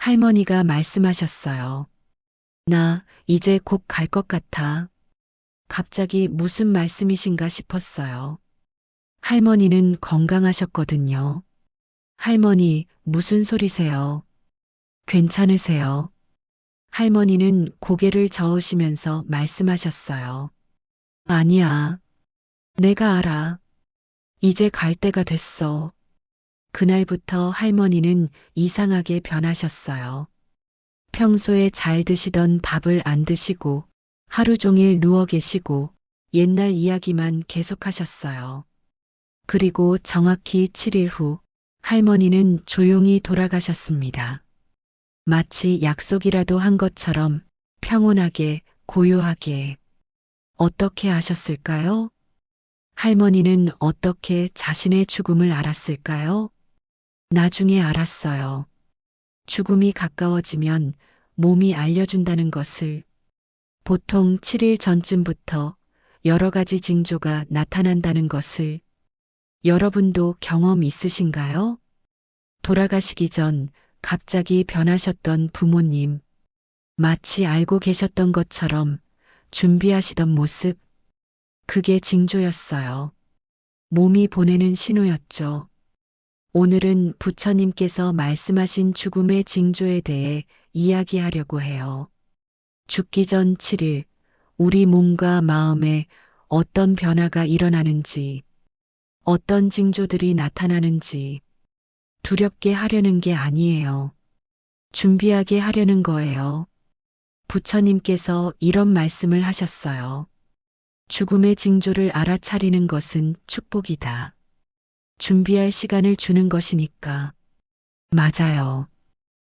할머니가 말씀하셨어요. 나 이제 곧 갈 것 같아. 갑자기 무슨 말씀이신가 싶었어요. 할머니는 건강하셨거든요. 할머니, 무슨 소리세요? 괜찮으세요? 할머니는 고개를 저으시면서 말씀하셨어요. 아니야. 내가 알아. 이제 갈 때가 됐어. 그날부터 할머니는 이상하게 변하셨어요. 평소에 잘 드시던 밥을 안 드시고 하루 종일 누워 계시고 옛날 이야기만 계속하셨어요. 그리고 정확히 7일 후 할머니는 조용히 돌아가셨습니다. 마치 약속이라도 한 것처럼 평온하게 고요하게. 어떻게 아셨을까요? 할머니는 어떻게 자신의 죽음을 알았을까요? 나중에 알았어요. 죽음이 가까워지면 몸이 알려준다는 것을. 보통 7일 전쯤부터 여러 가지 징조가 나타난다는 것을. 여러분도 경험 있으신가요? 돌아가시기 전 갑자기 변하셨던 부모님, 마치 알고 계셨던 것처럼 준비하시던 모습, 그게 징조였어요. 몸이 보내는 신호였죠. 오늘은 부처님께서 말씀하신 죽음의 징조에 대해 이야기하려고 해요. 죽기 전 7일, 우리 몸과 마음에 어떤 변화가 일어나는지, 어떤 징조들이 나타나는지 두렵게 하려는 게 아니에요. 준비하게 하려는 거예요. 부처님께서 이런 말씀을 하셨어요. 죽음의 징조를 알아차리는 것은 축복이다. 준비할 시간을 주는 것이니까. 맞아요.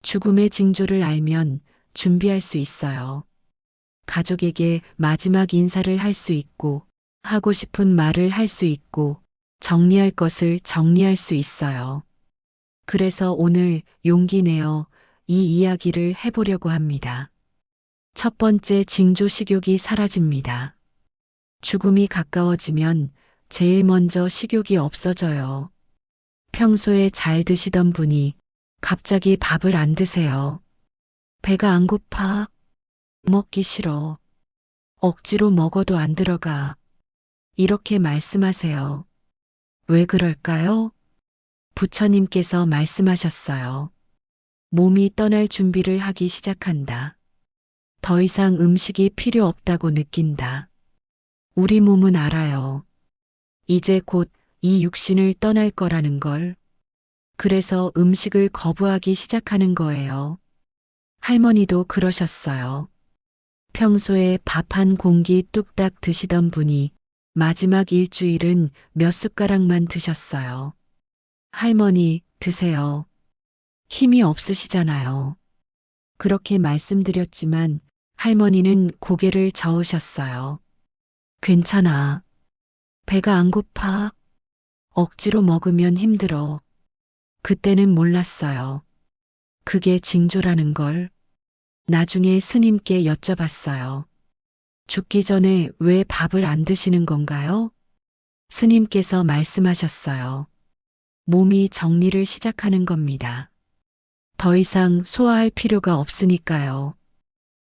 죽음의 징조를 알면 준비할 수 있어요. 가족에게 마지막 인사를 할 수 있고, 하고 싶은 말을 할 수 있고, 정리할 것을 정리할 수 있어요. 그래서 오늘 용기 내어 이 이야기를 해보려고 합니다. 첫 번째 징조 식욕이 사라집니다. 죽음이 가까워지면 제일 먼저 식욕이 없어져요. 평소에 잘 드시던 분이 갑자기 밥을 안 드세요. 배가 안 고파. 먹기 싫어. 억지로 먹어도 안 들어가. 이렇게 말씀하세요. 왜 그럴까요? 부처님께서 말씀하셨어요. 몸이 떠날 준비를 하기 시작한다. 더 이상 음식이 필요 없다고 느낀다. 우리 몸은 알아요. 이제 곧 이 육신을 떠날 거라는 걸. 그래서 음식을 거부하기 시작하는 거예요. 할머니도 그러셨어요. 평소에 밥 한 공기 뚝딱 드시던 분이 마지막 일주일은 몇 숟가락만 드셨어요. 할머니, 드세요. 힘이 없으시잖아요. 그렇게 말씀드렸지만 할머니는 고개를 저으셨어요. 괜찮아. 배가 안 고파. 억지로 먹으면 힘들어. 그때는 몰랐어요. 그게 징조라는 걸. 나중에 스님께 여쭤봤어요. 죽기 전에 왜 밥을 안 드시는 건가요? 스님께서 말씀하셨어요. 몸이 정리를 시작하는 겁니다. 더 이상 소화할 필요가 없으니까요.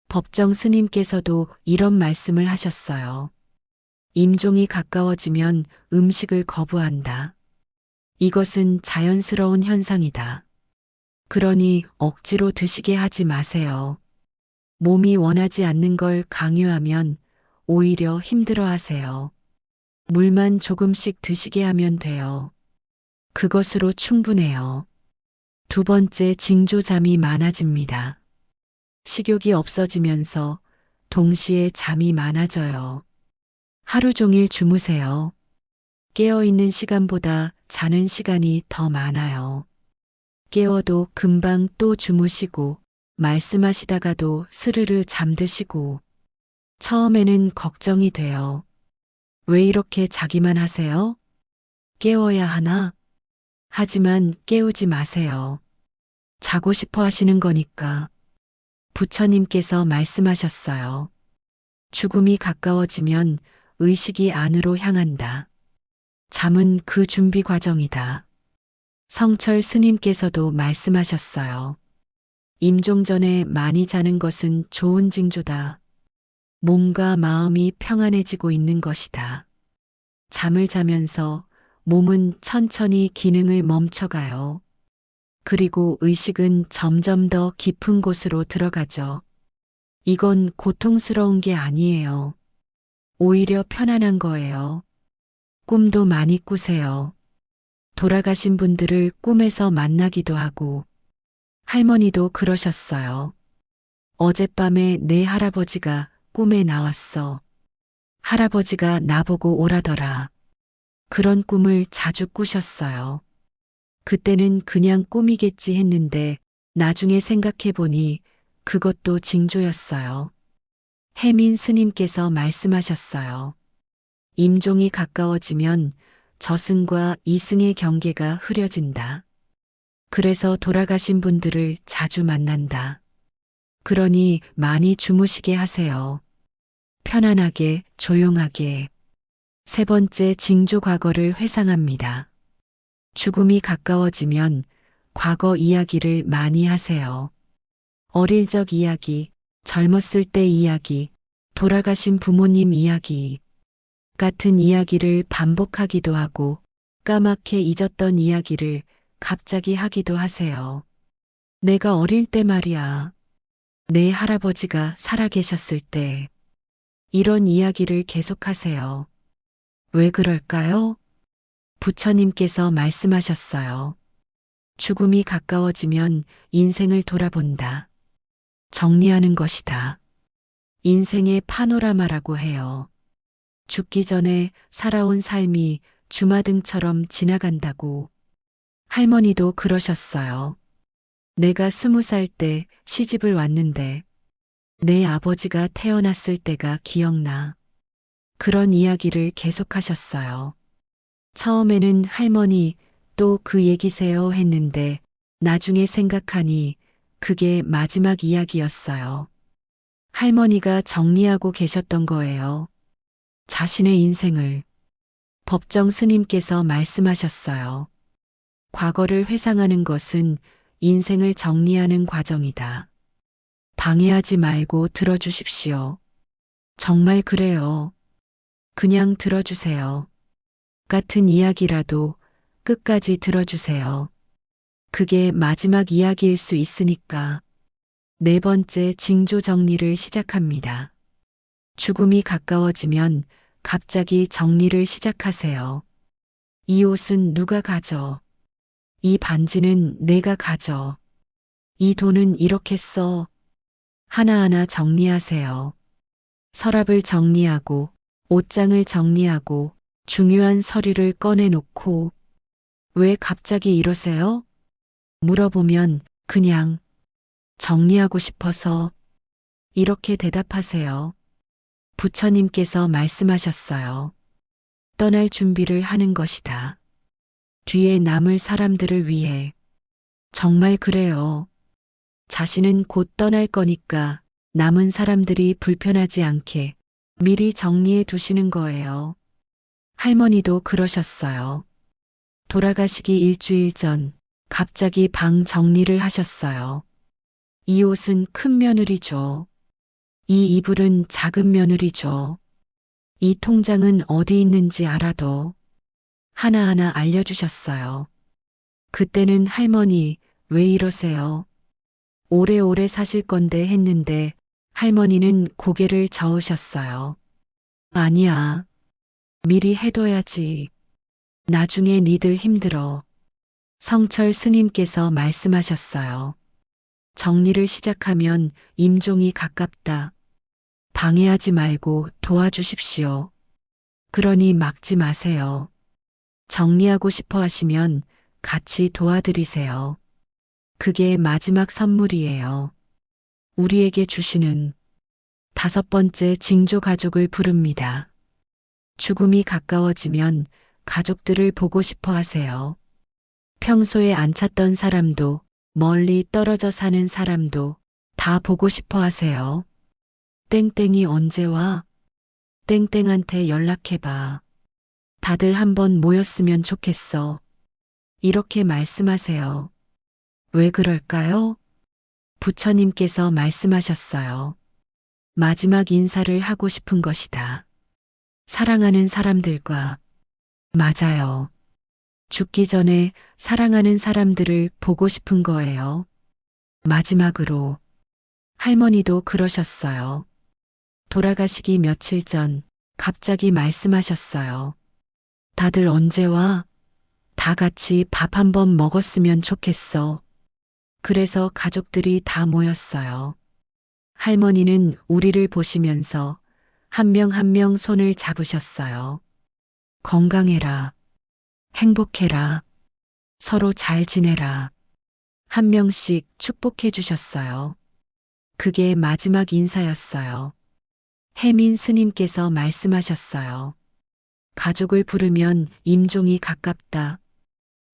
법정 스님께서도 이런 말씀을 하셨어요. 임종이 가까워지면 음식을 거부한다. 이것은 자연스러운 현상이다. 그러니 억지로 드시게 하지 마세요. 몸이 원하지 않는 걸 강요하면 오히려 힘들어 하세요. 물만 조금씩 드시게 하면 돼요. 그것으로 충분해요. 두 번째 징조잠이 많아집니다. 식욕이 없어지면서 동시에 잠이 많아져요. 하루 종일 주무세요. 깨어있는 시간보다 자는 시간이 더 많아요. 깨워도 금방 또 주무시고 말씀하시다가도 스르르 잠드시고 처음에는 걱정이 돼요. 왜 이렇게 자기만 하세요? 깨워야 하나? 하지만 깨우지 마세요. 자고 싶어 하시는 거니까. 부처님께서 말씀하셨어요. 죽음이 가까워지면 의식이 안으로 향한다. 잠은 그 준비 과정이다. 성철 스님께서도 말씀하셨어요. 임종 전에 많이 자는 것은 좋은 징조다. 몸과 마음이 평안해지고 있는 것이다. 잠을 자면서 몸은 천천히 기능을 멈춰가요. 그리고 의식은 점점 더 깊은 곳으로 들어가죠. 이건 고통스러운 게 아니에요. 오히려 편안한 거예요. 꿈도 많이 꾸세요. 돌아가신 분들을 꿈에서 만나기도 하고, 할머니도 그러셨어요. 어젯밤에 내 할아버지가 꿈에 나왔어. 할아버지가 나보고 오라더라. 그런 꿈을 자주 꾸셨어요. 그때는 그냥 꿈이겠지 했는데 나중에 생각해보니 그것도 징조였어요. 해민 스님께서 말씀하셨어요. 임종이 가까워지면 저승과 이승의 경계가 흐려진다. 그래서 돌아가신 분들을 자주 만난다. 그러니 많이 주무시게 하세요. 편안하게, 조용하게. 세 번째 징조 과거를 회상합니다. 죽음이 가까워지면 과거 이야기를 많이 하세요. 어릴 적 이야기, 젊었을 때 이야기, 돌아가신 부모님 이야기 같은 이야기를 반복하기도 하고 까맣게 잊었던 이야기를 갑자기 하기도 하세요. 내가 어릴 때 말이야. 내 할아버지가 살아계셨을 때 이런 이야기를 계속하세요. 왜 그럴까요? 부처님께서 말씀하셨어요. 죽음이 가까워지면 인생을 돌아본다. 정리하는 것이다. 인생의 파노라마라고 해요. 죽기 전에 살아온 삶이 주마등처럼 지나간다고. 할머니도 그러셨어요. 내가 20살 때 시집을 왔는데 내 아버지가 태어났을 때가 기억나. 그런 이야기를 계속하셨어요. 처음에는 할머니 또 그 얘기세요 했는데 나중에 생각하니 그게 마지막 이야기였어요. 할머니가 정리하고 계셨던 거예요. 자신의 인생을. 법정 스님께서 말씀하셨어요. 과거를 회상하는 것은 인생을 정리하는 과정이다. 방해하지 말고 들어주십시오. 정말 그래요. 그냥 들어주세요. 같은 이야기라도 끝까지 들어주세요. 그게 마지막 이야기일 수 있으니까. 네 번째 징조 정리를 시작합니다. 죽음이 가까워지면 갑자기 정리를 시작하세요. 이 옷은 누가 가져? 이 반지는 내가 가져. 이 돈은 이렇게 써. 하나하나 정리하세요. 서랍을 정리하고, 옷장을 정리하고, 중요한 서류를 꺼내놓고, 왜 갑자기 이러세요? 물어보면 그냥 정리하고 싶어서 이렇게 대답하세요. 부처님께서 말씀하셨어요. 떠날 준비를 하는 것이다. 뒤에 남을 사람들을 위해. 정말 그래요. 자신은 곧 떠날 거니까 남은 사람들이 불편하지 않게 미리 정리해 두시는 거예요. 할머니도 그러셨어요. 돌아가시기 일주일 전 갑자기 방 정리를 하셨어요. 이 옷은 큰 며느리죠. 이 이불은 작은 며느리죠. 이 통장은 어디 있는지 알아도 하나하나 알려주셨어요. 그때는 할머니 왜 이러세요? 오래오래 사실 건데 했는데 할머니는 고개를 저으셨어요. 아니야. 미리 해둬야지. 나중에 니들 힘들어. 성철 스님께서 말씀하셨어요. 정리를 시작하면 임종이 가깝다. 방해하지 말고 도와주십시오. 그러니 막지 마세요. 정리하고 싶어 하시면 같이 도와드리세요. 그게 마지막 선물이에요. 우리에게 주시는 다섯 번째 징조 가족을 부릅니다. 죽음이 가까워지면 가족들을 보고 싶어 하세요. 평소에 안 찾던 사람도 멀리 떨어져 사는 사람도 다 보고 싶어 하세요. 땡땡이 언제 와? 땡땡한테 연락해봐. 다들 한번 모였으면 좋겠어. 이렇게 말씀하세요. 왜 그럴까요? 부처님께서 말씀하셨어요. 마지막 인사를 하고 싶은 것이다. 사랑하는 사람들과. 맞아요. 죽기 전에 사랑하는 사람들을 보고 싶은 거예요. 마지막으로. 할머니도 그러셨어요. 돌아가시기 며칠 전 갑자기 말씀하셨어요. 다들 언제 와? 다 같이 밥 한 번 먹었으면 좋겠어. 그래서 가족들이 다 모였어요. 할머니는 우리를 보시면서 한 명 한 명 손을 잡으셨어요. 건강해라. 행복해라. 서로 잘 지내라. 한 명씩 축복해 주셨어요. 그게 마지막 인사였어요. 혜민 스님께서 말씀하셨어요. 가족을 부르면 임종이 가깝다.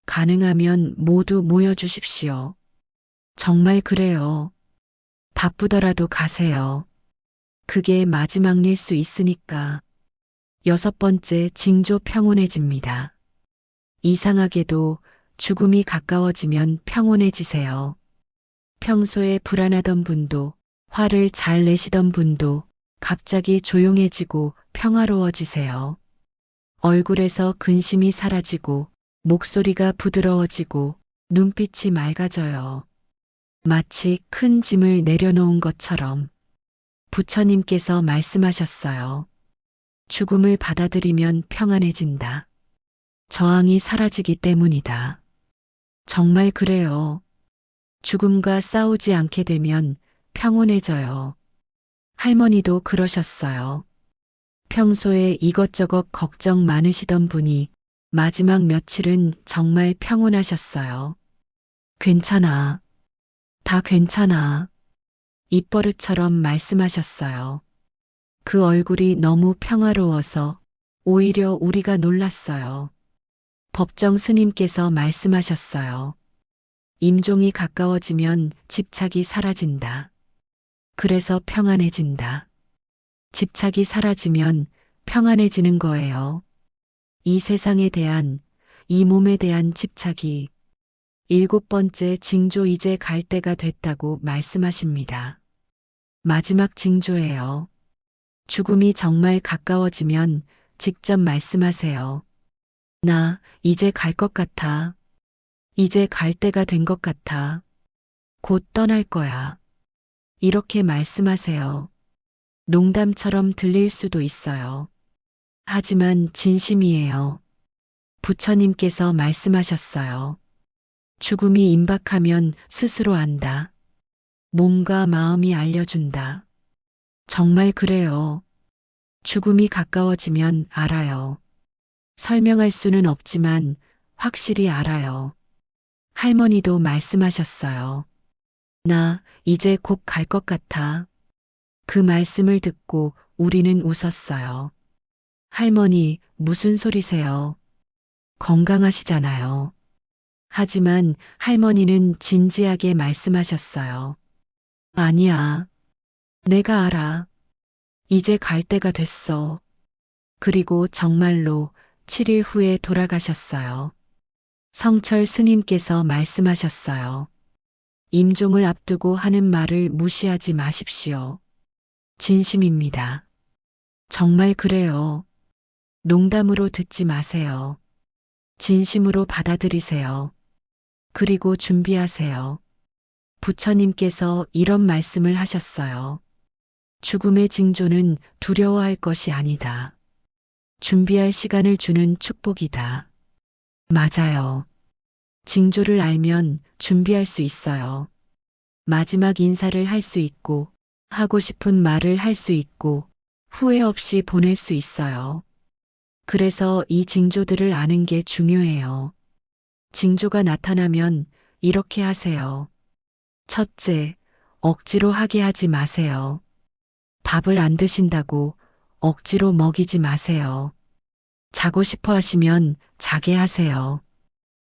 가능하면 모두 모여주십시오. 정말 그래요. 바쁘더라도 가세요. 그게 마지막일 수 있으니까. 6번째 징조 평온해집니다. 이상하게도 죽음이 가까워지면 평온해지세요. 평소에 불안하던 분도, 화를 잘 내시던 분도 갑자기 조용해지고 평화로워지세요. 얼굴에서 근심이 사라지고 목소리가 부드러워지고 눈빛이 맑아져요. 마치 큰 짐을 내려놓은 것처럼. 부처님께서 말씀하셨어요. 죽음을 받아들이면 평안해진다. 저항이 사라지기 때문이다. 정말 그래요. 죽음과 싸우지 않게 되면 평온해져요. 할머니도 그러셨어요. 평소에 이것저것 걱정 많으시던 분이 마지막 며칠은 정말 평온하셨어요. 괜찮아. 다 괜찮아. 입버릇처럼 말씀하셨어요. 그 얼굴이 너무 평화로워서 오히려 우리가 놀랐어요. 법정 스님께서 말씀하셨어요. 임종이 가까워지면 집착이 사라진다. 그래서 평안해진다. 집착이 사라지면 평안해지는 거예요. 이 세상에 대한, 이 몸에 대한 집착이 7번째 징조 이제 갈 때가 됐다고 말씀하십니다. 마지막 징조예요. 죽음이 정말 가까워지면 직접 말씀하세요. 나 이제 갈 것 같아. 이제 갈 때가 된 것 같아. 곧 떠날 거야. 이렇게 말씀하세요. 농담처럼 들릴 수도 있어요. 하지만 진심이에요. 부처님께서 말씀하셨어요. 죽음이 임박하면 스스로 안다. 몸과 마음이 알려준다. 정말 그래요. 죽음이 가까워지면 알아요. 설명할 수는 없지만 확실히 알아요. 할머니도 말씀하셨어요. 나 이제 곧 갈 것 같아. 그 말씀을 듣고 우리는 웃었어요. 할머니, 무슨 소리세요? 건강하시잖아요. 하지만 할머니는 진지하게 말씀하셨어요. 아니야. 내가 알아. 이제 갈 때가 됐어. 그리고 정말로 7일 후에 돌아가셨어요. 성철 스님께서 말씀하셨어요. 임종을 앞두고 하는 말을 무시하지 마십시오. 진심입니다. 정말 그래요. 농담으로 듣지 마세요. 진심으로 받아들이세요. 그리고 준비하세요. 부처님께서 이런 말씀을 하셨어요. 죽음의 징조는 두려워할 것이 아니다. 준비할 시간을 주는 축복이다. 맞아요. 징조를 알면 준비할 수 있어요. 마지막 인사를 할 수 있고, 하고 싶은 말을 할 수 있고, 후회 없이 보낼 수 있어요. 그래서 이 징조들을 아는 게 중요해요. 징조가 나타나면 이렇게 하세요. 첫째, 억지로 하게 하지 마세요. 밥을 안 드신다고 억지로 먹이지 마세요. 자고 싶어 하시면 자게 하세요.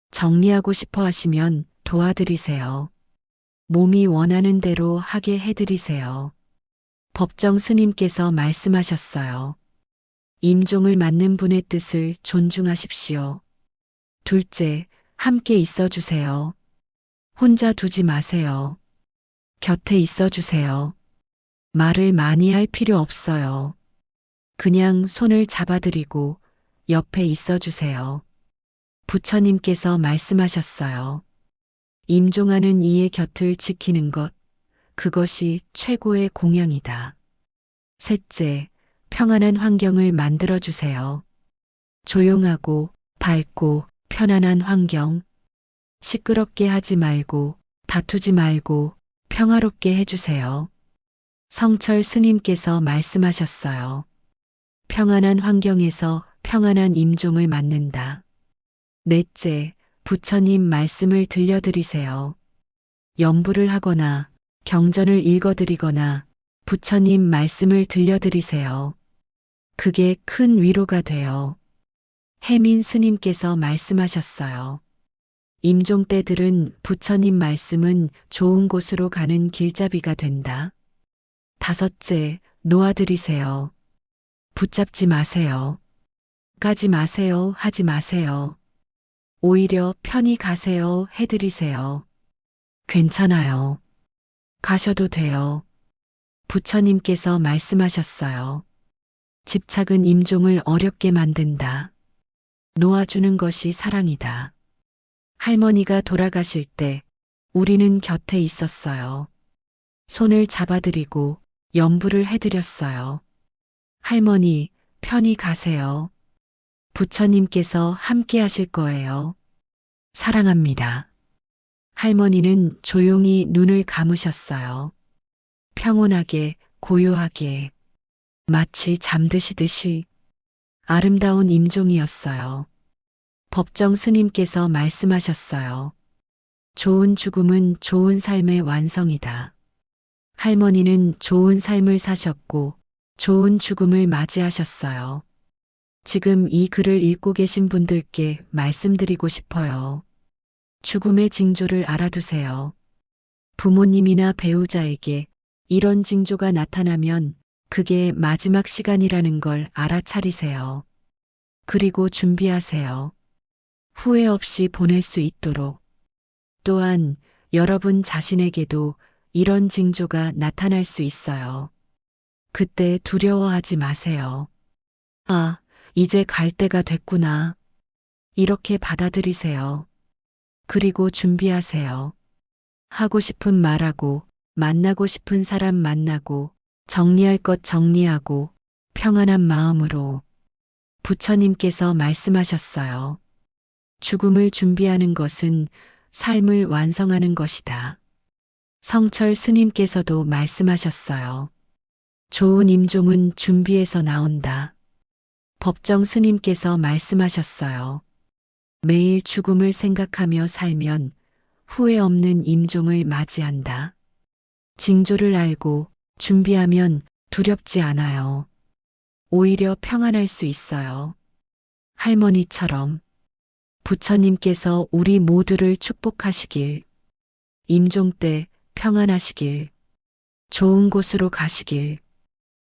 정리하고 싶어 하시면 도와드리세요. 몸이 원하는 대로 하게 해드리세요. 법정 스님께서 말씀하셨어요. 임종을 맞는 분의 뜻을 존중하십시오. 둘째, 함께 있어 주세요. 혼자 두지 마세요. 곁에 있어 주세요. 말을 많이 할 필요 없어요. 그냥 손을 잡아드리고 옆에 있어 주세요. 부처님께서 말씀하셨어요. 임종하는 이의 곁을 지키는 것, 그것이 최고의 공양이다. 셋째, 평안한 환경을 만들어 주세요. 조용하고 밝고 편안한 환경, 시끄럽게 하지 말고 다투지 말고 평화롭게 해주세요. 성철 스님께서 말씀하셨어요. 평안한 환경에서 평안한 임종을 맡는다. 넷째, 부처님 말씀을 들려드리세요. 연부를 하거나 경전을 읽어드리거나 부처님 말씀을 들려드리세요. 그게 큰 위로가 돼요. 해민 스님께서 말씀하셨어요. 임종 때들은 부처님 말씀은 좋은 곳으로 가는 길잡이가 된다. 다섯째, 놓아드리세요. 붙잡지 마세요. 가지 마세요. 하지 마세요. 오히려 편히 가세요. 해드리세요. 괜찮아요. 가셔도 돼요. 부처님께서 말씀하셨어요. 집착은 임종을 어렵게 만든다. 놓아주는 것이 사랑이다. 할머니가 돌아가실 때 우리는 곁에 있었어요. 손을 잡아드리고 연부를 해드렸어요. 할머니, 편히 가세요. 부처님께서 함께 하실 거예요. 사랑합니다. 할머니는 조용히 눈을 감으셨어요. 평온하게, 고요하게, 마치 잠드시듯이 아름다운 임종이었어요. 법정 스님께서 말씀하셨어요. 좋은 죽음은 좋은 삶의 완성이다. 할머니는 좋은 삶을 사셨고 좋은 죽음을 맞이하셨어요. 지금 이 글을 읽고 계신 분들께 말씀드리고 싶어요. 죽음의 징조를 알아두세요. 부모님이나 배우자에게 이런 징조가 나타나면 그게 마지막 시간이라는 걸 알아차리세요. 그리고 준비하세요. 후회 없이 보낼 수 있도록. 또한 여러분 자신에게도 이런 징조가 나타날 수 있어요. 그때 두려워하지 마세요. 아, 이제 갈 때가 됐구나. 이렇게 받아들이세요. 그리고 준비하세요. 하고 싶은 말하고, 만나고 싶은 사람 만나고, 정리할 것 정리하고, 평안한 마음으로. 부처님께서 말씀하셨어요. 죽음을 준비하는 것은 삶을 완성하는 것이다. 성철 스님께서도 말씀하셨어요. 좋은 임종은 준비에서 나온다. 법정 스님께서 말씀하셨어요. 매일 죽음을 생각하며 살면 후회 없는 임종을 맞이한다. 징조를 알고 준비하면 두렵지 않아요. 오히려 평안할 수 있어요. 할머니처럼 부처님께서 우리 모두를 축복하시길, 임종 때 평안하시길, 좋은 곳으로 가시길,